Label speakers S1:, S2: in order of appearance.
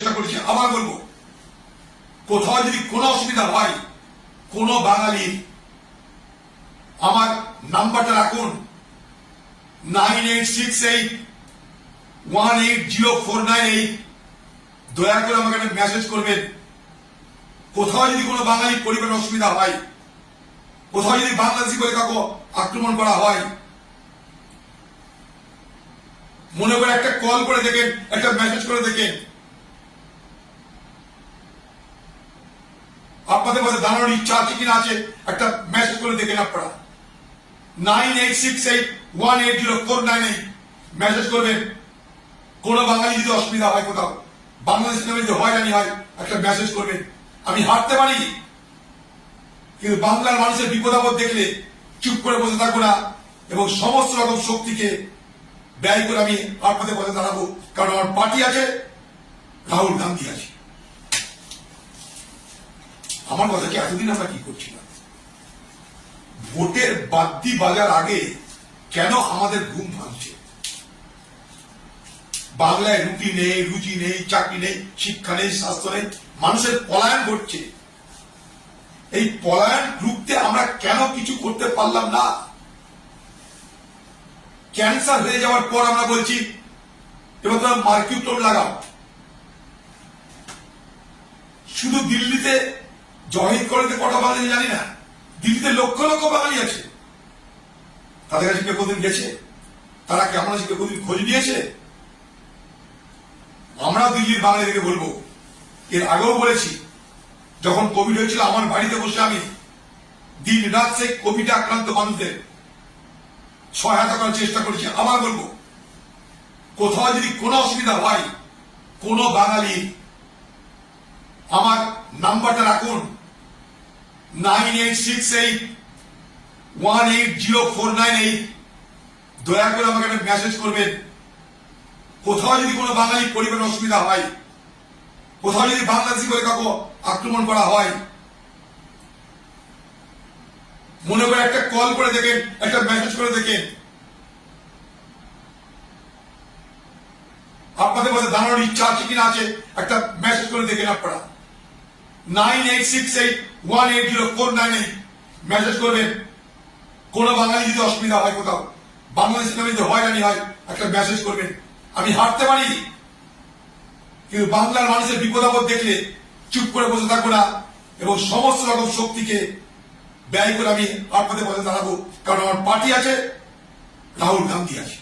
S1: চেষ্টা করেছি, আবার বলবো, কোথাও যদি কোনো অসুবিধা হয় কোনো বাঙালির, আমার নাম্বারটা রাখুন 9868180498। দয়া করে আমাকে একটা মেসেজ করবেন। কোথাও যদি কোনো বাঙালি পরিবারের অসুবিধা হয়, কোথাও যদি বাংলাদেশি বলে কাউকে আক্রমণ করা হয়, মনে করে একটা কল করে দেখেন, একটা মেসেজ করে দেখেন। আপনাদের মধ্যে দাঁড়ানোর ইচ্ছা আছে কিনা আছে একটা মেসেজ করে দেখেন আপনারা। 9868180498 মেসেজ করবেন। কোন বাঙালি যদি অসুবিধা হয়, কোথাও বাংলাদেশ নামে যদি হয়রানি হয়, একটা মেসেজ করবেন। আমি হারতে পারি, কিন্তু বাংলার মানুষের বিপদ আপদ দেখলে চুপ করে বসে থাকবো না এবং সমস্ত রকম শক্তিকে ব্যয় করে আমি আপনাদের পথে দাঁড়াবো। কারণ আমার পার্টি আছে, রাহুল গান্ধী আছে। আমার কথা কি এতদিন আমরা কি করছিলাম? ভোটের বাদ্যি বাজার আগে কেন আমাদের ঘুম ভাঙছে? বাংলায় রুটি নেই, রুচি নেই, চাকরি নেই, শিক্ষা নেই, স্বাস্থ্য নেই, মানুষের পলায়ন ঘটছে। এই পলায়ন রুখতে আমরা কেন কিছু করতে পারলাম না? ক্যান্সার হয়ে যাওয়ার পর আমরা বলছি এবার তোমরা মার্কিউটোম লাগাও। শুধু দিল্লিতে জহির কলেজে কটা বাঙালি জানি না, দিল্লিতে লক্ষ লক্ষ বাঙালি আছে। তাদের কাছে কেউ কোনদিন গেছে? তারা কেমন আছে কেউ কোনদিন খোঁজ নিয়েছে? আমরা দিল্লির বাঙালিদেরকে বলবো, এর আগেও বলেছি, যখন কোভিড হয়েছিল আমার বাড়িতে বসে আমি দিন রাত সেই কোভিড আক্রান্ত মানুষদের সহায়তা করার চেষ্টা করেছি। আবার বলবো, কোথাও যদি কোনো অসুবিধা হয় কোনো বাঙালি, আমার নাম্বারটা রাখুন 9868180498। দয়া করে আমাকে একটা মেসেজ করবেন। কোথাও যদি কোনো বাঙালি পরিবারের অসুবিধা হয়, কোথাও যদি বাংলাদেশি বলে কাউকে আক্রমণ করা হয়, মনে করে একটা কল করে দেখেন, একটা মেসেজ করে দেখেন। আপনাদের মধ্যে দাঁড়ানোর ইচ্ছা আছে কিনা আছে একটা মেসেজ করে দেখেন আপনারা। 9868180498 মেসেজ করবেন। কোন বাঙালি যদি অসুবিধা হয়, কোথাও বাংলাদেশ নামে যদি হয়রানি হয়, একটা মেসেজ করবেন। আমি হারতে পারি, কিন্তু বাংলার মানুষের বিপদ আপদ দেখলে চুপ করে বসে থাকবো না এবং সমস্ত রকম শক্তিকে ব্যয় করে আমি আপনাদের পথে দাঁড়াবো। কারণ আমার পার্টি আছে, রাহুল গান্ধী আছে।